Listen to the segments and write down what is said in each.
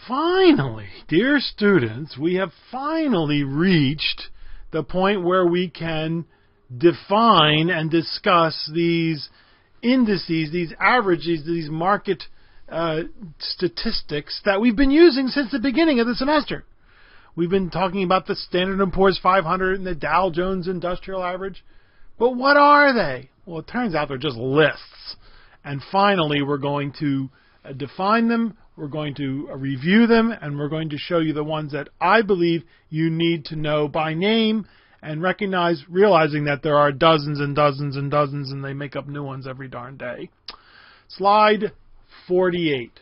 Finally, dear students, we have finally reached the point where we can define and discuss these indices, these averages, these market statistics that we've been using since the beginning of the semester. We've been talking about the Standard & Poor's 500 and the Dow Jones Industrial Average. But what are they? Well, it turns out they're just lists. And finally, we're going to define them, we're going to review them, and we're going to show you the ones that I believe you need to know by name and realizing that there are dozens and dozens and dozens, and they make up new ones every darn day. Slide 48.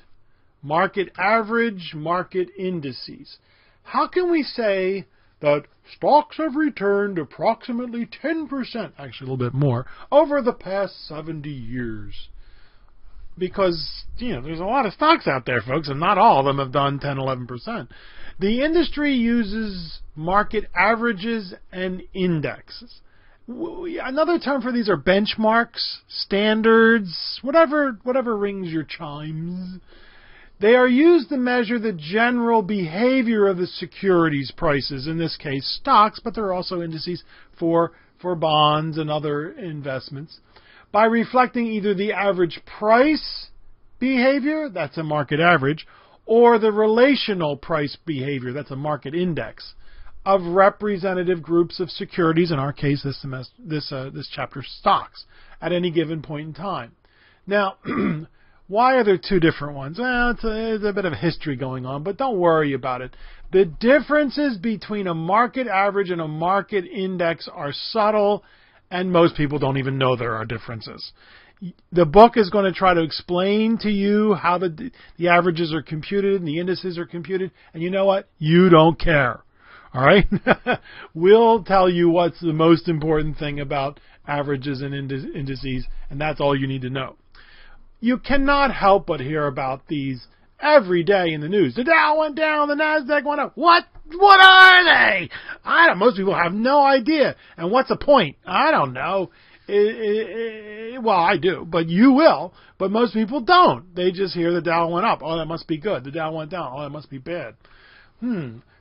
Market average, market indices. How can we say that stocks have returned approximately 10%, actually a little bit more, over the past 70 years? Because, there's a lot of stocks out there, folks, and not all of them have done 10, 11%. The industry uses market averages and indexes. Another term for these are benchmarks, standards, whatever rings your chimes. They are used to measure the general behavior of the securities prices, in this case stocks, but there are also indices for bonds and other investments, by reflecting either the average price behavior, that's a market average, or the relational price behavior, that's a market index, of representative groups of securities, in our case this chapter stocks, at any given point in time. Now, why are there two different ones? Well, it's a bit of history going on, but don't worry about it. The differences between a market average and a market index are subtle, and most people don't even know there are differences. The book is going to try to explain to you how the averages are computed and the indices are computed, and you know what? You don't care. All right? We'll tell you what's the most important thing about averages and indices, and that's all you need to know. You cannot help but hear about these every day in the news. The Dow went down, the NASDAQ went up. What are they? Most people have no idea. And what's the point? I don't know. Well, I do, but you will. But most people don't. They just hear the Dow went up. Oh, that must be good. The Dow went down. Oh, that must be bad.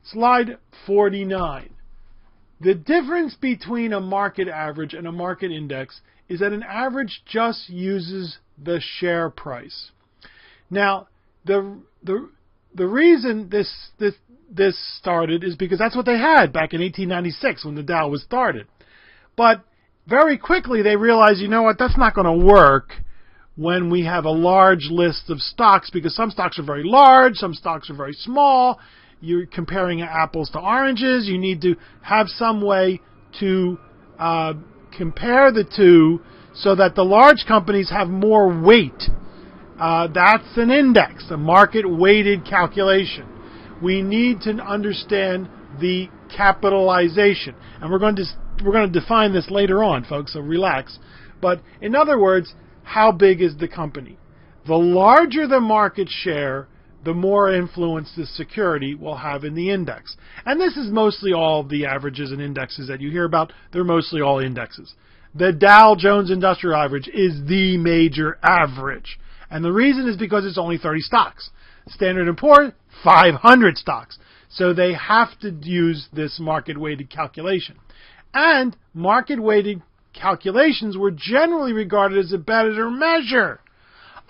Slide 49. The difference between a market average and a market index is that an average just uses the share price. Now, the reason this started is because that's what they had back in 1896 when the Dow was started. But very quickly they realized, you know what, that's not going to work when we have a large list of stocks, because some stocks are very large, some stocks are very small. You're comparing apples to oranges. You need to have some way to compare the two so that the large companies have more weight. That's an index, a market-weighted calculation. We need to understand the capitalization, and we're going to define this later on, folks. So relax. But in other words, how big is the company? The larger the market share, the more influence the security will have in the index. And this is mostly all of the averages and indexes that you hear about. They're mostly all indexes. The Dow Jones Industrial Average is the major average. And the reason is because it's only 30 stocks. Standard & Poor's, 500 stocks. So they have to use this market-weighted calculation. And market-weighted calculations were generally regarded as a better measure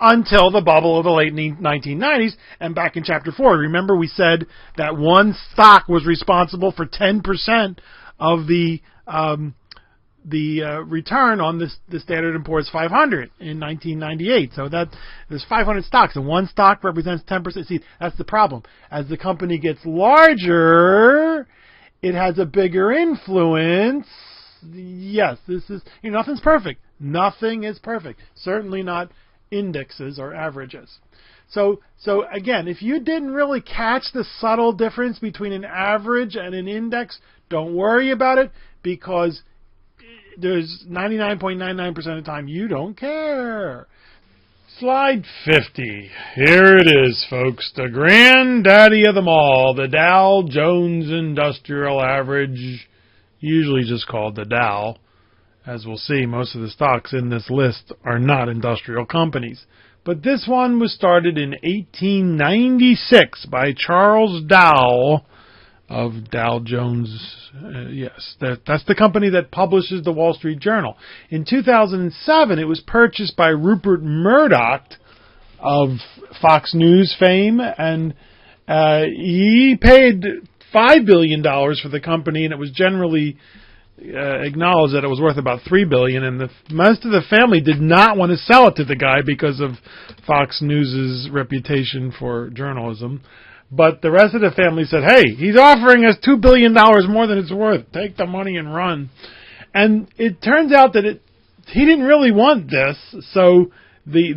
until the bubble of the late 1990s. And back in Chapter 4, remember we said that one stock was responsible for 10% of the return on the Standard & Poor's 500 in 1998. So that there's 500 stocks, and one stock represents 10%. See, that's the problem. As the company gets larger, it has a bigger influence. Yes, this is, nothing's perfect. Nothing is perfect. Certainly not indexes or averages. So again, if you didn't really catch the subtle difference between an average and an index, don't worry about it, because there's 99.99% of the time you don't care. Slide 50. Here it is, folks. The granddaddy of them all, the Dow Jones Industrial Average, usually just called the Dow. As we'll see, most of the stocks in this list are not industrial companies. But this one was started in 1896 by Charles Dow of Dow Jones. Yes, that's the company that publishes the Wall Street Journal. In 2007, it was purchased by Rupert Murdoch of Fox News fame, and he paid $5 billion for the company, and it was generally acknowledged that it was worth about $3 billion, and most of the family did not want to sell it to the guy because of Fox News's reputation for journalism. But the rest of the family said, "Hey, he's offering us $2 billion more than it's worth. Take the money and run." And it turns out that he didn't really want this, so the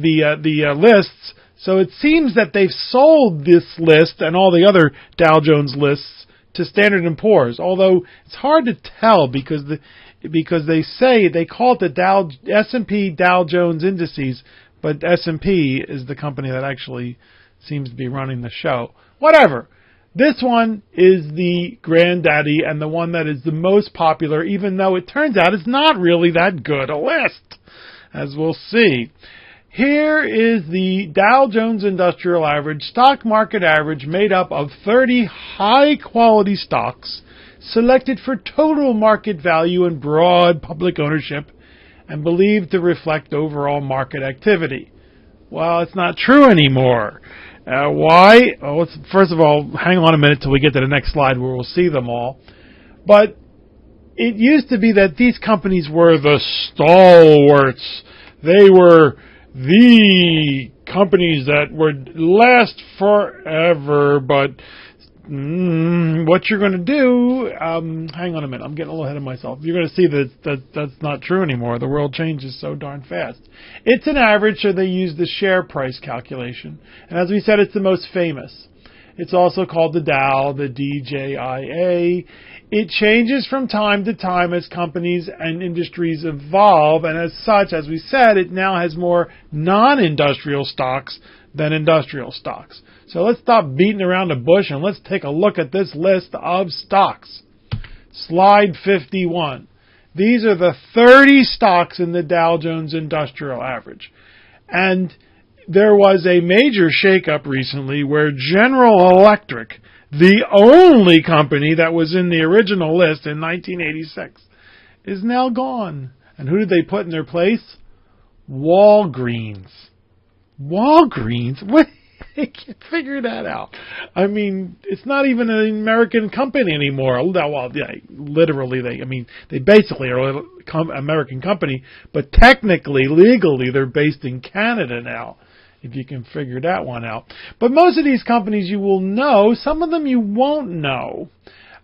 lists. So it seems that they've sold this list and all the other Dow Jones lists to Standard & Poor's, although it's hard to tell because they say they call it the S&P Dow Jones Indices, but S&P is the company that actually seems to be running the show. Whatever. This one is the granddaddy and the one that is the most popular, even though it turns out it's not really that good a list, as we'll see. Here is the Dow Jones Industrial Average, stock market average, made up of 30 high-quality stocks selected for total market value and broad public ownership and believed to reflect overall market activity. Well, it's not true anymore. Why? Well, first of all, hang on a minute till we get to the next slide where we'll see them all. But it used to be that these companies were the stalwarts. They were the companies that would last forever, but what you're going to do, hang on a minute, I'm getting a little ahead of myself. You're going to see that that's not true anymore. The world changes so darn fast. It's an average, so they use the share price calculation. And as we said, it's the most famous. It's also called the Dow, the DJIA. It changes from time to time as companies and industries evolve, and as such, as we said, it now has more non-industrial stocks than industrial stocks. So let's stop beating around the bush and let's take a look at this list of stocks. Slide 51. These are the 30 stocks in the Dow Jones Industrial Average. And there was a major shakeup recently where General Electric, the only company that was in the original list in 1986, is now gone. And who did they put in their place? Walgreens. Walgreens? What? I can't figure that out. I mean, it's not even an American company anymore. Well, yeah, literally, they basically are an American company, but technically, legally, they're based in Canada now, if you can figure that one out. But most of these companies you will know, some of them you won't know.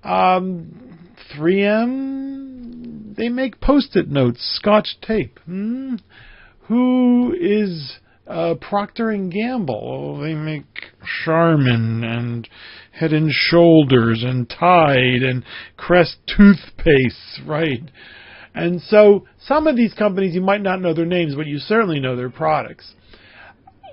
3M, they make Post-it notes, Scotch tape. Who is Procter & Gamble? Oh, they make Charmin and Head & Shoulders and Tide and Crest toothpaste, right? And so some of these companies, you might not know their names, but you certainly know their products.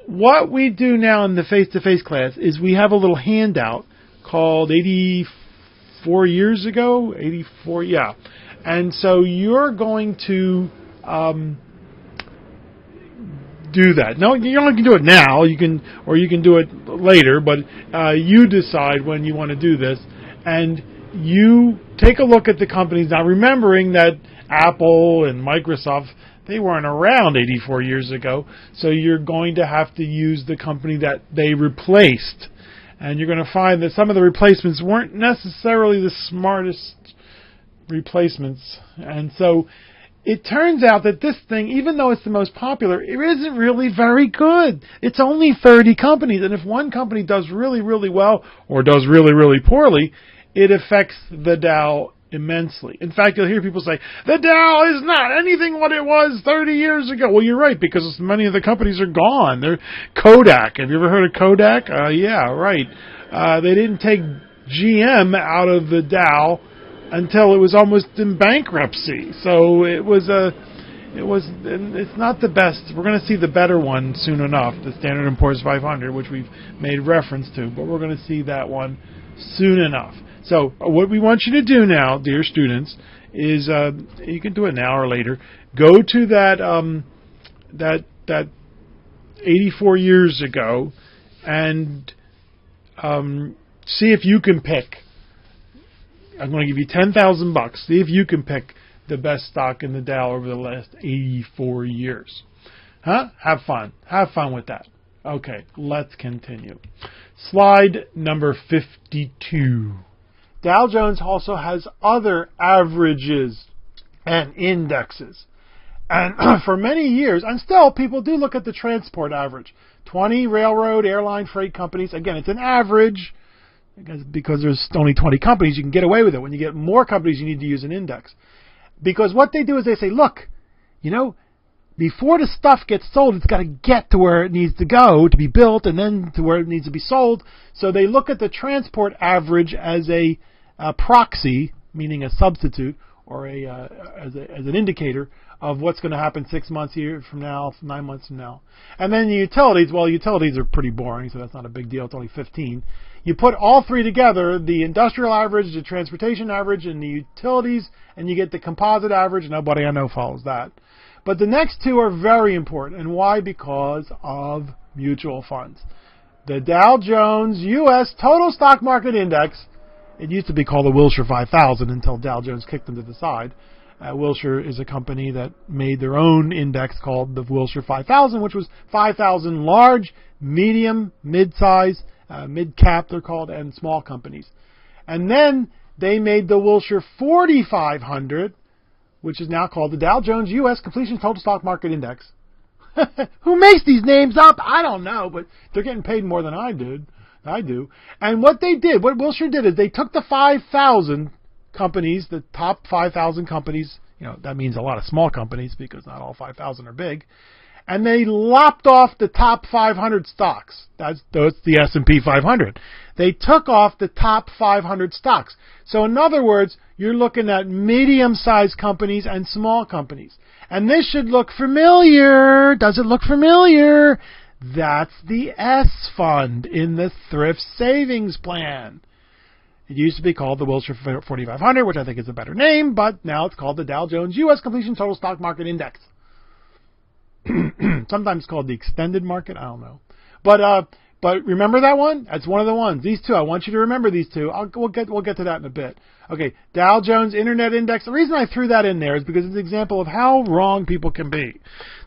What we do now in the face-to-face class is we have a little handout called 84 years ago, 84, yeah. And so you're going to do that. No, you only can do it now. You can do it later, but you decide when you want to do this, and you take a look at the companies now, remembering that Apple and Microsoft, they weren't around 84 years ago, so you're going to have to use the company that they replaced, and you're going to find that some of the replacements weren't necessarily the smartest replacements, and so it turns out that this thing, even though it's the most popular, it isn't really very good. It's only 30 companies, and if one company does really, really well or does really, really poorly, it affects the Dow immensely. In fact, you'll hear people say, the Dow is not anything what it was 30 years ago. Well, you're right, because many of the companies are gone. They're Kodak. Have you ever heard of Kodak? Yeah, right. They didn't take GM out of the Dow until it was almost in bankruptcy. So it's not the best. We're going to see the better one soon enough, the Standard & Poor's 500, which we've made reference to, but we're going to see that one soon enough. So what we want you to do now, dear students, is you can do it now or later. Go to that 84 years ago and see if you can pick. I'm going to give you $10,000. See if you can pick the best stock in the Dow over the last 84 years. Huh? Have fun. Have fun with that. Okay, let's continue. Slide number 52. Dow Jones also has other averages and indexes. And for many years, and still people do look at the transport average. 20 railroad, airline, freight companies. Again, it's an average because there's only 20 companies. You can get away with it. When you get more companies, you need to use an index. Because what they do is they say, look, you know, before the stuff gets sold, it's got to get to where it needs to go to be built and then to where it needs to be sold. So they look at the transport average as a proxy, meaning a substitute, or as an indicator of what's going to happen 6 months here from now, 9 months from now. And then the utilities, well, utilities are pretty boring, so that's not a big deal. It's only 15. You put all three together, the industrial average, the transportation average, and the utilities, and you get the composite average. Nobody I know follows that. But the next two are very important. And why? Because of mutual funds. The Dow Jones U.S. Total Stock Market Index, it used to be called the Wilshire 5000 until Dow Jones kicked them to the side. Wilshire is a company that made their own index called the Wilshire 5000, which was 5,000 large, medium, mid-size, mid-cap they're called, and small companies. And then they made the Wilshire 4500, which is now called the Dow Jones U.S. Completion Total Stock Market Index. Who makes these names up? I don't know, but they're getting paid more than I do. And what Wilshire did is they took the 5,000 companies, the top 5,000 companies, you know, that means a lot of small companies because not all 5,000 are big, and they lopped off the top 500 stocks. That's the S&P 500. They took off the top 500 stocks. So in other words, you're looking at medium-sized companies and small companies. And this should look familiar. Does it look familiar? That's the S fund in the thrift savings plan. It used to be called the Wilshire 4500, which I think is a better name, but now it's called the Dow Jones U.S. Completion Total Stock Market Index. Sometimes called the extended market. I don't know. But remember that one? That's one of the ones. These two. I want you to remember these two. We'll get to that in a bit. Okay, Dow Jones Internet Index. The reason I threw that in there is because it's an example of how wrong people can be.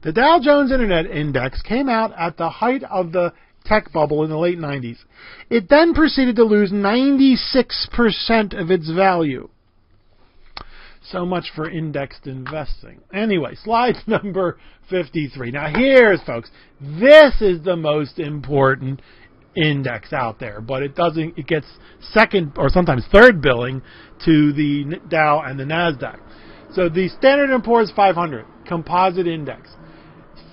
The Dow Jones Internet Index came out at the height of the tech bubble in the late 90s. It then proceeded to lose 96% of its value. So much for indexed investing. Anyway, slide number 53. Now here's, folks, this is the most important index out there, but it gets second or sometimes third billing to the Dow and the NASDAQ. So the Standard & Poor's 500 Composite Index.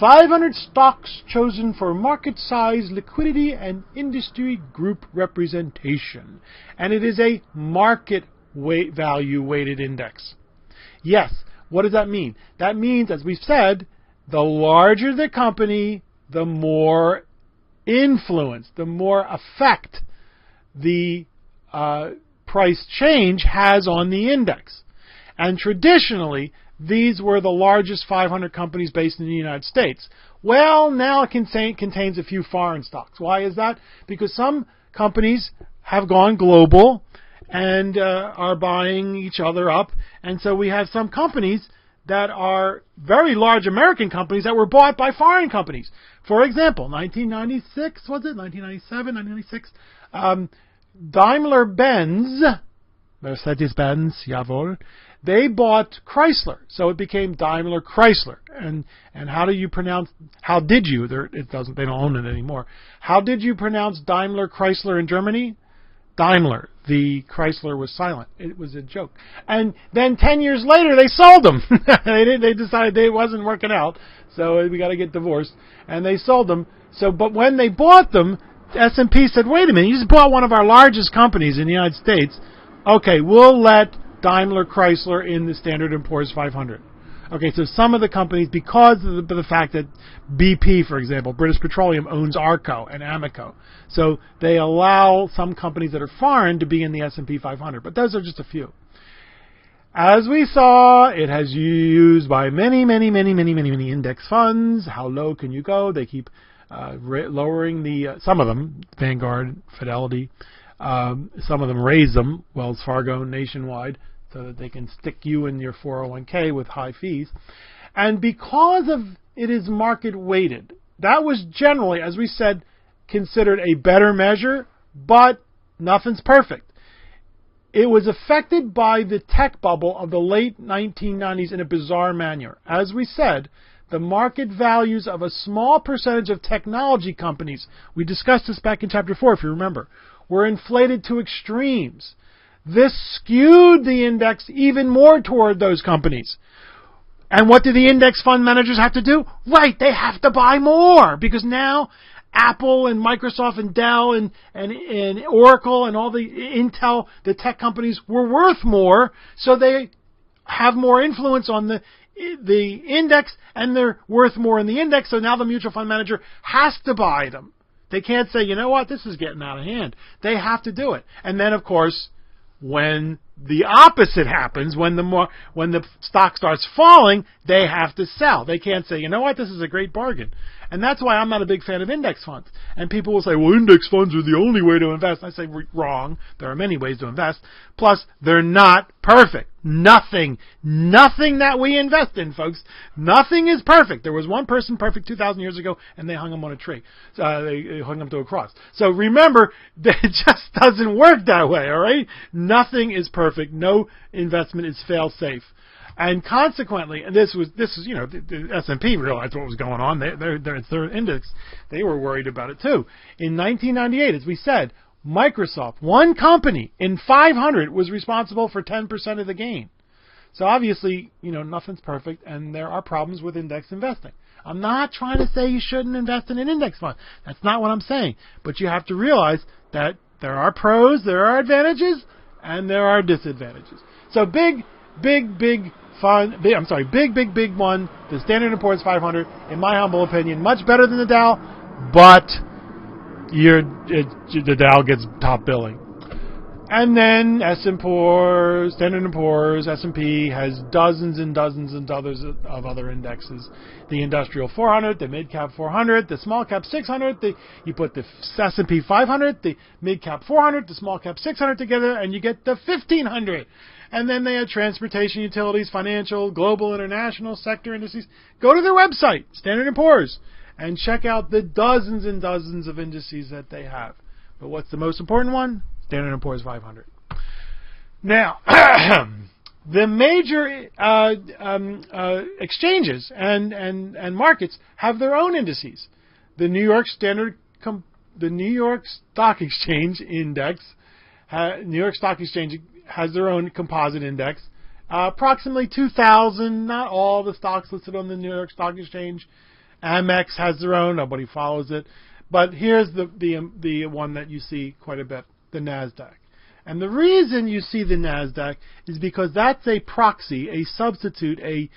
500 stocks chosen for market size, liquidity, and industry group representation. And it is a market value weighted index. Yes, what does that mean? That means, as we've said, the larger the company, the more influence, the more effect the price change has on the index. And traditionally, these were the largest 500 companies based in the United States. Well, now it contains a few foreign stocks. Why is that? Because some companies have gone global and are buying each other up. And so we have some companies that are very large American companies that were bought by foreign companies. For example, 1996, was it? 1997, 1996? Daimler-Benz, Mercedes-Benz, jawohl, they bought Chrysler. So it became Daimler Chrysler. And how did you, they don't own it anymore. How did you pronounce Daimler Chrysler in Germany? Daimler. The Chrysler was silent. It was a joke. And then 10 years later, they sold them. They decided it wasn't working out. So we got to get divorced. And they sold them. But when they bought them, S&P said, wait a minute, you just bought one of our largest companies in the United States. Okay, we'll let Daimler Chrysler in the Standard & Poor's 500. Okay, so some of the companies, because of the fact that BP, for example, British Petroleum, owns Arco and Amoco, so they allow some companies that are foreign to be in the S&P 500. But those are just a few. As we saw, it has used by many index funds. How low can you go? They keep lowering the some of them, Vanguard, Fidelity, some of them raise them, Wells Fargo, Nationwide, so that they can stick you in your 401k with high fees. And because of it is market weighted, that was generally, as we said, considered a better measure, but nothing's perfect. It was affected by the tech bubble of the late 1990s in a bizarre manner. As we said, the market values of a small percentage of technology companies, we discussed this back in Chapter 4 if you remember, were inflated to extremes. This skewed the index even more toward those companies. And what do the index fund managers have to do? Right, they have to buy more, because now Apple and Microsoft and Dell and Oracle and all the Intel, the tech companies, were worth more, so they have more influence on the index, and they're worth more in the index, so now the mutual fund manager has to buy them. They can't say, you know what, this is getting out of hand. They have to do it. And then, of course, when the opposite happens, when the stock starts falling, they have to sell. They can't say, you know what, this is a great bargain. And that's why I'm not a big fan of index funds. And people will say, well, index funds are the only way to invest. I say, wrong. There are many ways to invest. Plus, they're not perfect. Nothing that we invest in, folks, nothing is perfect. There was one person perfect 2,000 years ago, and they hung him on a tree. They hung him to a cross. So remember, it just doesn't work that way, all right? Nothing is perfect. No investment is fail-safe. And consequently, and this is, the S&P realized what was going on. It's their index. They were worried about it too. In 1998, as we said, Microsoft, one company in 500, was responsible for 10% of the gain. So obviously, nothing's perfect, and there are problems with index investing. I'm not trying to say you shouldn't invest in an index fund. That's not what I'm saying. But you have to realize that there are pros, there are advantages, and there are disadvantages. So big one, the Standard & Poor's 500, in my humble opinion, much better than the Dow, but the Dow gets top billing. And then Standard & Poor's, S&P has dozens and dozens and others of other indexes. The Industrial 400, the Mid-Cap 400, the Small-Cap 600, you put the S&P 500, the Mid-Cap 400, the Small-Cap 600 together, and you get the 1500. And then they have transportation, utilities, financial, global, international sector indices. Go to their website, Standard & Poor's, and check out the dozens and dozens of indices that they have. But what's the most important one? Standard & Poor's 500. Now, the major exchanges and markets have their own indices. The New York Stock Exchange Index, New York Stock Exchange has their own composite index. Approximately 2,000, not all the stocks listed on the New York Stock Exchange. AMEX has their own, nobody follows it. But here's the one that you see quite a bit, the NASDAQ. And the reason you see the NASDAQ is because that's a proxy, a substitute, a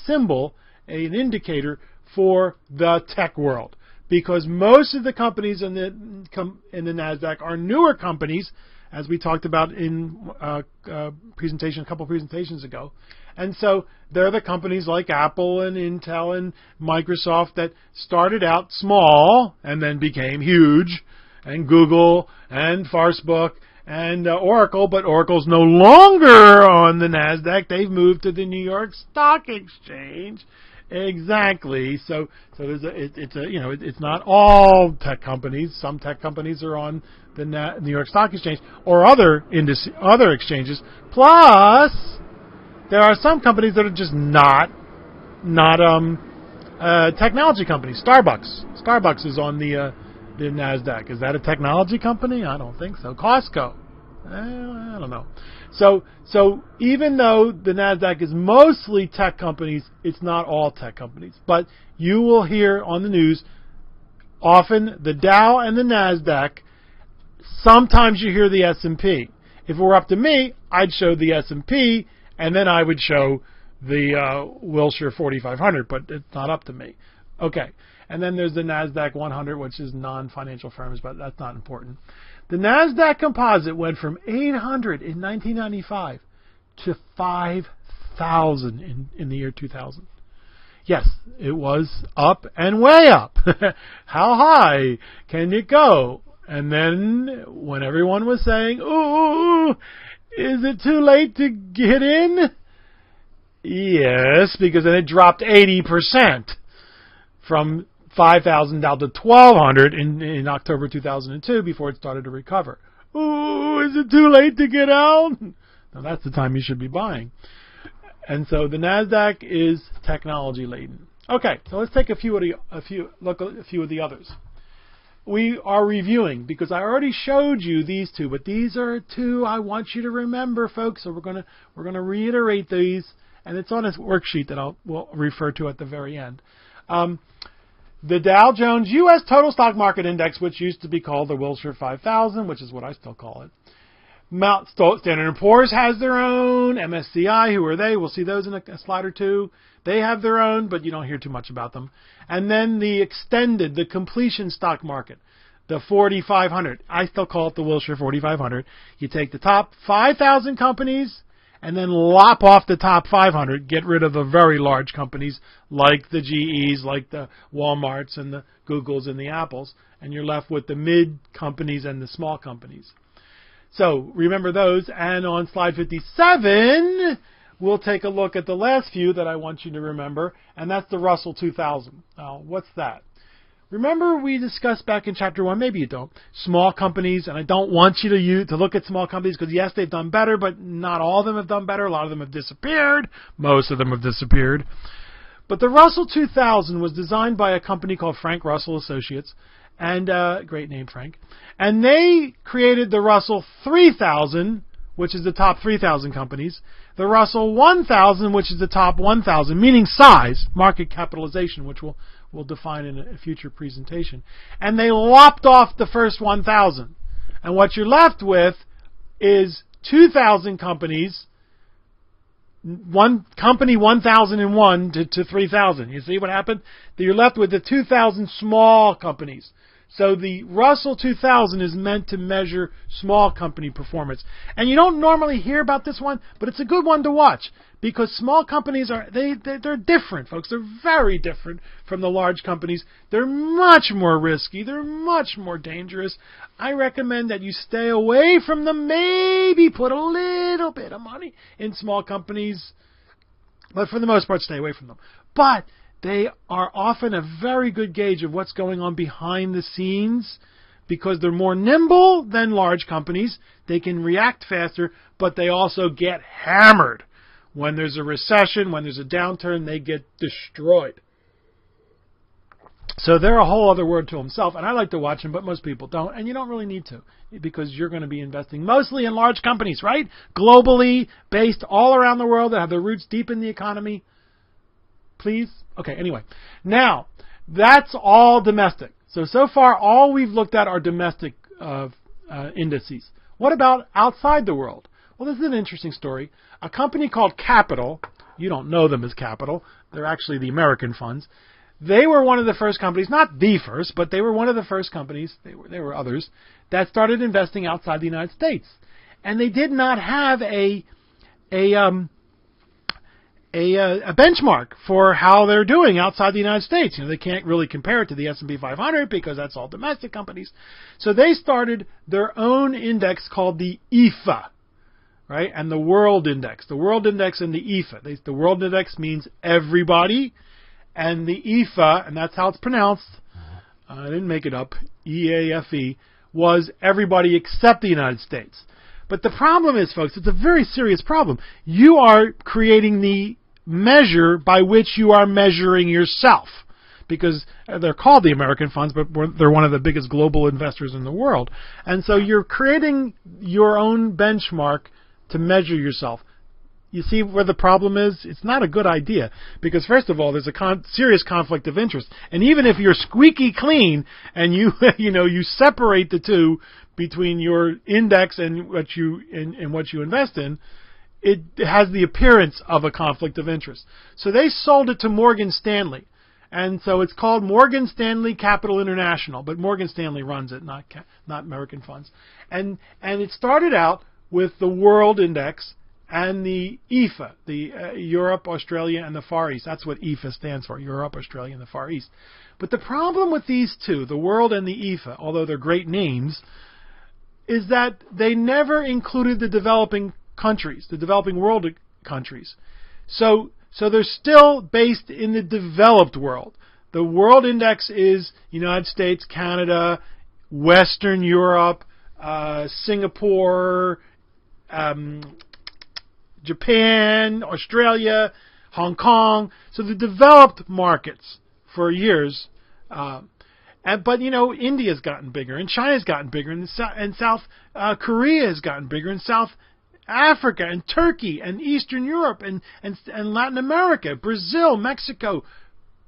symbol, an indicator for the tech world. Because most of the companies in the NASDAQ are newer companies, as we talked about in a couple presentations ago. And so they're the companies like Apple and Intel and Microsoft that started out small and then became huge, and Google and Facebook and Oracle, but Oracle's no longer on the NASDAQ. They've moved to the New York Stock Exchange. Exactly. So it's not all tech companies. Some tech companies are on the New York Stock Exchange or other exchanges. Plus, there are some companies that are just not technology companies. Starbucks is on the NASDAQ. Is that a technology company? I don't think so. Costco. I don't know. So even though the NASDAQ is mostly tech companies, it's not all tech companies. But you will hear on the news often the Dow and the NASDAQ. Sometimes you hear the S&P. If it were up to me, I'd show the S&P, and then I would show the Wilshire 4500, but it's not up to me. Okay. And then there's the NASDAQ 100, which is non-financial firms, but that's not important. The NASDAQ composite went from 800 in 1995 to 5,000 in the year 2000. Yes, it was up and way up. How high can it go? And then when everyone was saying, ooh, is it too late to get in? Yes, because then it dropped 80% from 5,000 down to 1,200 in October 2002 before it started to recover. Ooh, is it too late to get out? Now that's the time you should be buying. And so the NASDAQ is technology laden. Okay, so let's take a few of the others. We are reviewing because I already showed you these two, but these are two I want you to remember, folks. So we're gonna reiterate these, and it's on a worksheet that we'll refer to at the very end. The Dow Jones U.S. Total Stock Market Index, which used to be called the Wilshire 5000, which is what I still call it. Standard & Poor's has their own. MSCI, who are they? We'll see those in a slide or two. They have their own, but you don't hear too much about them. And then the completion stock market, the 4,500. I still call it the Wilshire 4,500. You take the top 5,000 companies and then lop off the top 500. Get rid of the very large companies like the GEs, like the Walmarts and the Googles and the Apples. And you're left with the mid companies and the small companies. So remember those, and on slide 57, we'll take a look at the last few that I want you to remember, and that's the Russell 2000. Now, what's that? Remember we discussed back in Chapter 1, maybe you don't, small companies, and I don't want you to look at small companies because, yes, they've done better, but not all of them have done better. A lot of them have disappeared. Most of them have disappeared. But the Russell 2000 was designed by a company called Frank Russell Associates, and great name, Frank. And they created the Russell 3000, which is the top 3,000 companies. The Russell 1000, which is the top 1,000, meaning size, market capitalization, which we'll define in a future presentation. And they lopped off the first 1,000. And what you're left with is 2,000 companies, one company 1,001 to 3,000. You see what happened? You're left with the 2,000 small companies. So the Russell 2000 is meant to measure small company performance. And you don't normally hear about this one, but it's a good one to watch because small companies they're different, folks. They're very different from the large companies. They're much more risky. They're much more dangerous. I recommend that you stay away from them. Maybe put a little bit of money in small companies, but for the most part, stay away from them. But they are often a very good gauge of what's going on behind the scenes because they're more nimble than large companies. They can react faster, but they also get hammered. When there's a recession, when there's a downturn, they get destroyed. So they're a whole other world to themselves, and I like to watch them, but most people don't, and you don't really need to because you're going to be investing mostly in large companies, right? Globally based all around the world that have their roots deep in the economy. Please? Okay, anyway. Now, that's all domestic. So far, all we've looked at are domestic indices. What about outside the world? Well, this is an interesting story. A company called Capital, you don't know them as Capital, they're actually the American funds. They were one of the first companies, not the first, but they were one of the first companies, there were others, that started investing outside the United States. And they did not have a benchmark for how they're doing outside the United States. You know, they can't really compare it to the S&P 500 because that's all domestic companies. So they started their own index called the EFA, right? And the World Index. The World Index and the EFA. The World Index means everybody, and the EFA, and that's how it's pronounced, I didn't make it up, EAFE, was everybody except the United States. But the problem is, folks, it's a very serious problem. You are creating the measure by which you are measuring yourself, because they're called the American funds, but they're one of the biggest global investors in the world. And so you're creating your own benchmark to measure yourself. You see where the problem is? It's not a good idea because, first of all, there's a serious conflict of interest. And even if you're squeaky clean and you you separate the two between your index and what you invest in, it has the appearance of a conflict of interest. So they sold it to Morgan Stanley. And so it's called Morgan Stanley Capital International, but Morgan Stanley runs it, not American funds. And it started out with the World Index, and the EFA, the Europe, Australia, and the Far East. That's what EFA stands for, Europe, Australia, and the Far East. But the problem with these two, the World and the EFA, although they're great names, is that they never included the developing countries, the developing world countries. So they're still based in the developed world. The World Index is United States, Canada, Western Europe, Singapore, Japan, Australia, Hong Kong. So the developed markets for years. But India's gotten bigger, and China's gotten bigger, and South Korea has gotten bigger, and South Africa, and Turkey, and Eastern Europe, and Latin America, Brazil, Mexico,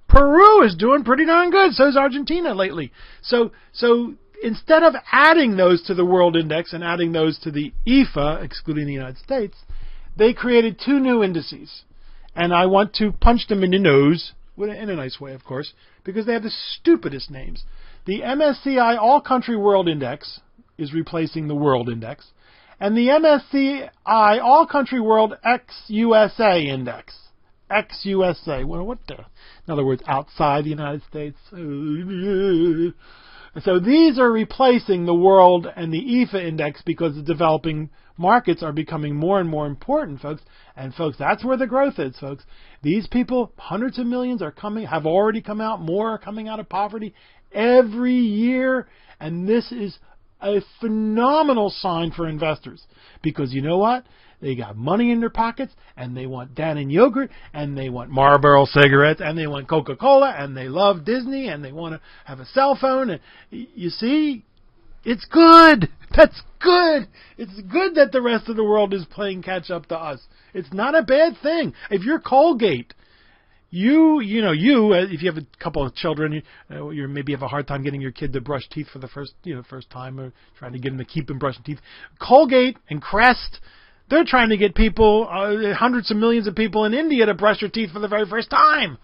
Peru is doing pretty darn good. So is Argentina lately. So instead of adding those to the World Index and adding those to the EFA, excluding the United States, they created two new indices, and I want to punch them in the nose. In a nice way, of course, because they have the stupidest names. The MSCI All Country World Index is replacing the World Index, and the MSCI All Country World ex-USA Index. Ex-USA. What the? In other words, outside the United States. So these are replacing the World and the EFA Index because the developing markets are becoming more and more important, folks. And folks, that's where the growth is, folks. These people, hundreds of millions have already come out. More are coming out of poverty every year. And this is a phenomenal sign for investors. Because you know what? They got money in their pockets, and they want Dannon yogurt, and they want Marlboro cigarettes, and they want Coca-Cola, and they love Disney, and they want to have a cell phone. And you see, it's good. That's good. It's good that the rest of the world is playing catch up to us. It's not a bad thing. If you're Colgate, if you have a couple of children, you maybe have a hard time getting your kid to brush teeth for the first time, or trying to get them to keep them brushing teeth. Colgate and Crest, they're trying to get people, hundreds of millions of people in India to brush their teeth for the very first time.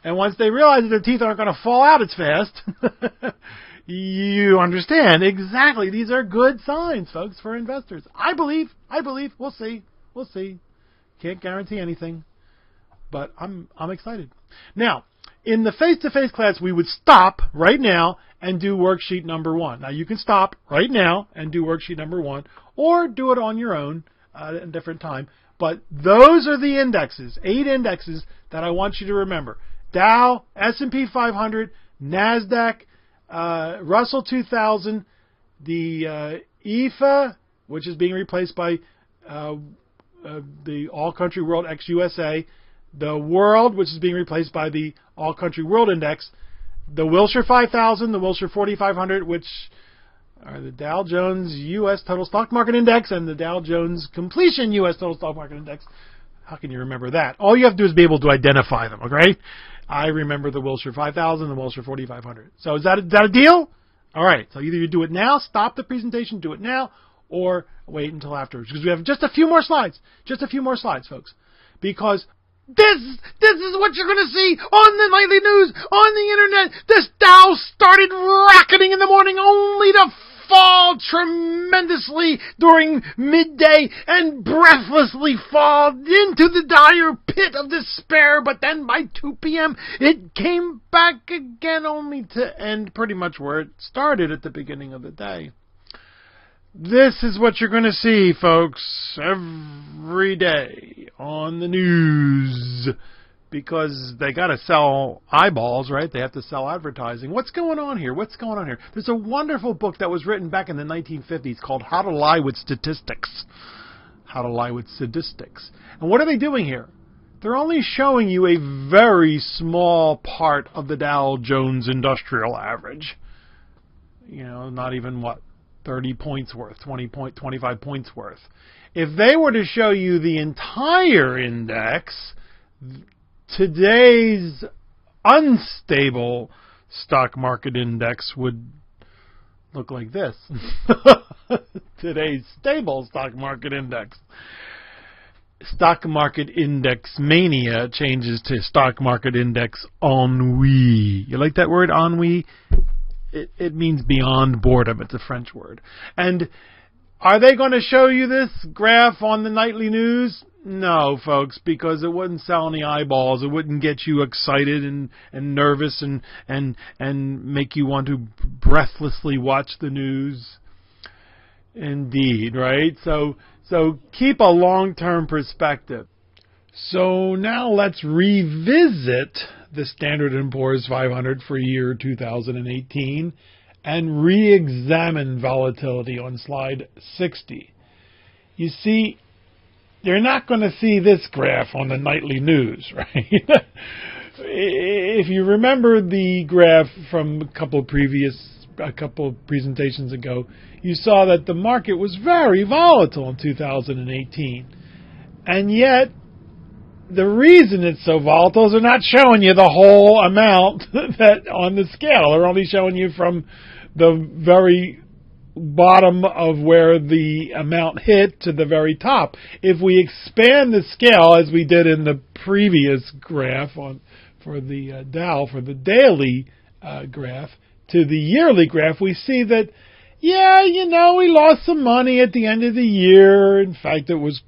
And once they realize that their teeth aren't going to fall out as fast, you understand. Exactly. These are good signs, folks, for investors. I believe. We'll see. Can't guarantee anything. But I'm excited. Now, in the face-to-face class, we would stop right now and do worksheet number 1. Now, you can stop right now and do worksheet number 1, or do it on your own at a different time. But those are the indexes, 8 indexes that I want you to remember. Dow, S&P 500, NASDAQ, Russell 2000, the EFA, which is being replaced by the All Country World ex-USA, the World, which is being replaced by the All Country World Index, the Wilshire 5000, the Wilshire 4500, which are the Dow Jones U.S. Total Stock Market Index, and the Dow Jones Completion U.S. Total Stock Market Index. How can you remember that? All you have to do is be able to identify them, okay? I remember the Wilshire 5000, the Wilshire 4500. So is that a deal? All right. So either you do it now, stop the presentation, do it now, or wait until afterwards. Because we have just a few more slides. Just a few more slides, folks. Because this is what you're going to see on the nightly news, on the internet. This Dow started rocketing in the morning only to fall tremendously during midday and breathlessly fall into the dire pit of despair. But then by 2 p.m. it came back again, only to end pretty much where it started at the beginning of the day. This is what you're going to see, folks, every day on the news. Because they got to sell eyeballs, right? They have to sell advertising. What's going on here? There's a wonderful book that was written back in the 1950s called How to Lie with Statistics. How to Lie with Statistics. And what are they doing here? They're only showing you a very small part of the Dow Jones Industrial Average. Not even, 30 points worth, 25 points worth. If they were to show you the entire index, today's unstable stock market index would look like this. Today's stable stock market index. Stock market index mania changes to stock market index ennui. You like that word, ennui? It means beyond boredom. It's a French word. And Are they going to show you this graph on the nightly news? No, folks, because it wouldn't sell any eyeballs. It wouldn't get you excited and nervous and make you want to breathlessly watch the news. Indeed, right? So keep a long-term perspective. So now let's revisit the Standard & Poor's 500 for year 2018 and re-examine volatility on slide 60. You see, you're not going to see this graph on the nightly news, right? If you remember the graph from a couple of presentations ago, you saw that the market was very volatile in 2018. And yet, the reason it's so volatile is they're not showing you the whole amount that on the scale. They're only showing you from the very bottom of where the amount hit to the very top. If we expand the scale, as we did in the previous graph for the Dow, for the daily graph, to the yearly graph, we see that, we lost some money at the end of the year. In fact, it was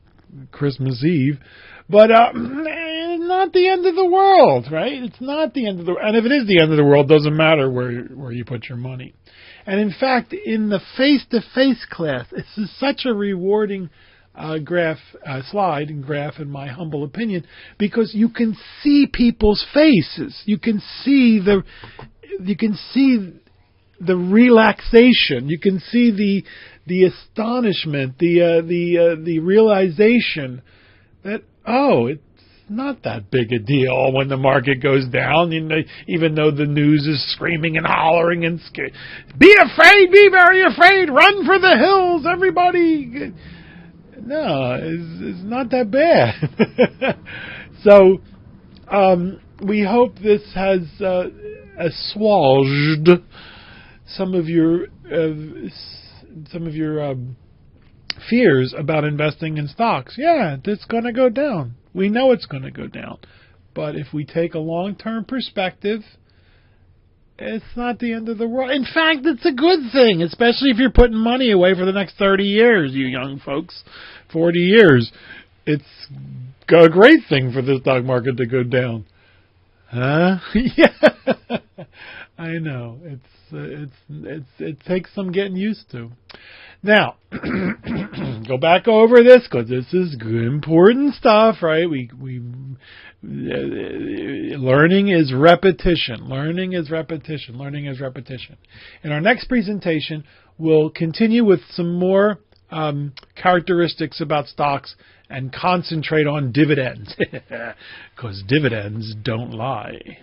Christmas Eve. But not the end of the world, right? It's not the end of the world. And if it is the end of the world, it doesn't matter where you put your money. And in fact, in the face-to-face class, this is such a rewarding slide and graph, in my humble opinion, because you can see people's faces. You can see the relaxation. You can see the astonishment, the realization that, it's not that big a deal when the market goes down, even though the news is screaming and hollering and scared. Be afraid, be very afraid, run for the hills, everybody. No, it's not that bad. So, we hope this has assuaged some of your fears about investing in stocks. Yeah, it's going to go down. We know it's going to go down. But if we take a long-term perspective, it's not the end of the world. In fact, it's a good thing, especially if you're putting money away for the next 30 years, you young folks, 40 years. It's a great thing for the stock market to go down. Huh? Yeah. I know. It takes some getting used to. Now, go back over this because this is good, important stuff, right? Learning is repetition. Learning is repetition. Learning is repetition. In our next presentation, we'll continue with some more characteristics about stocks and concentrate on dividends because dividends don't lie.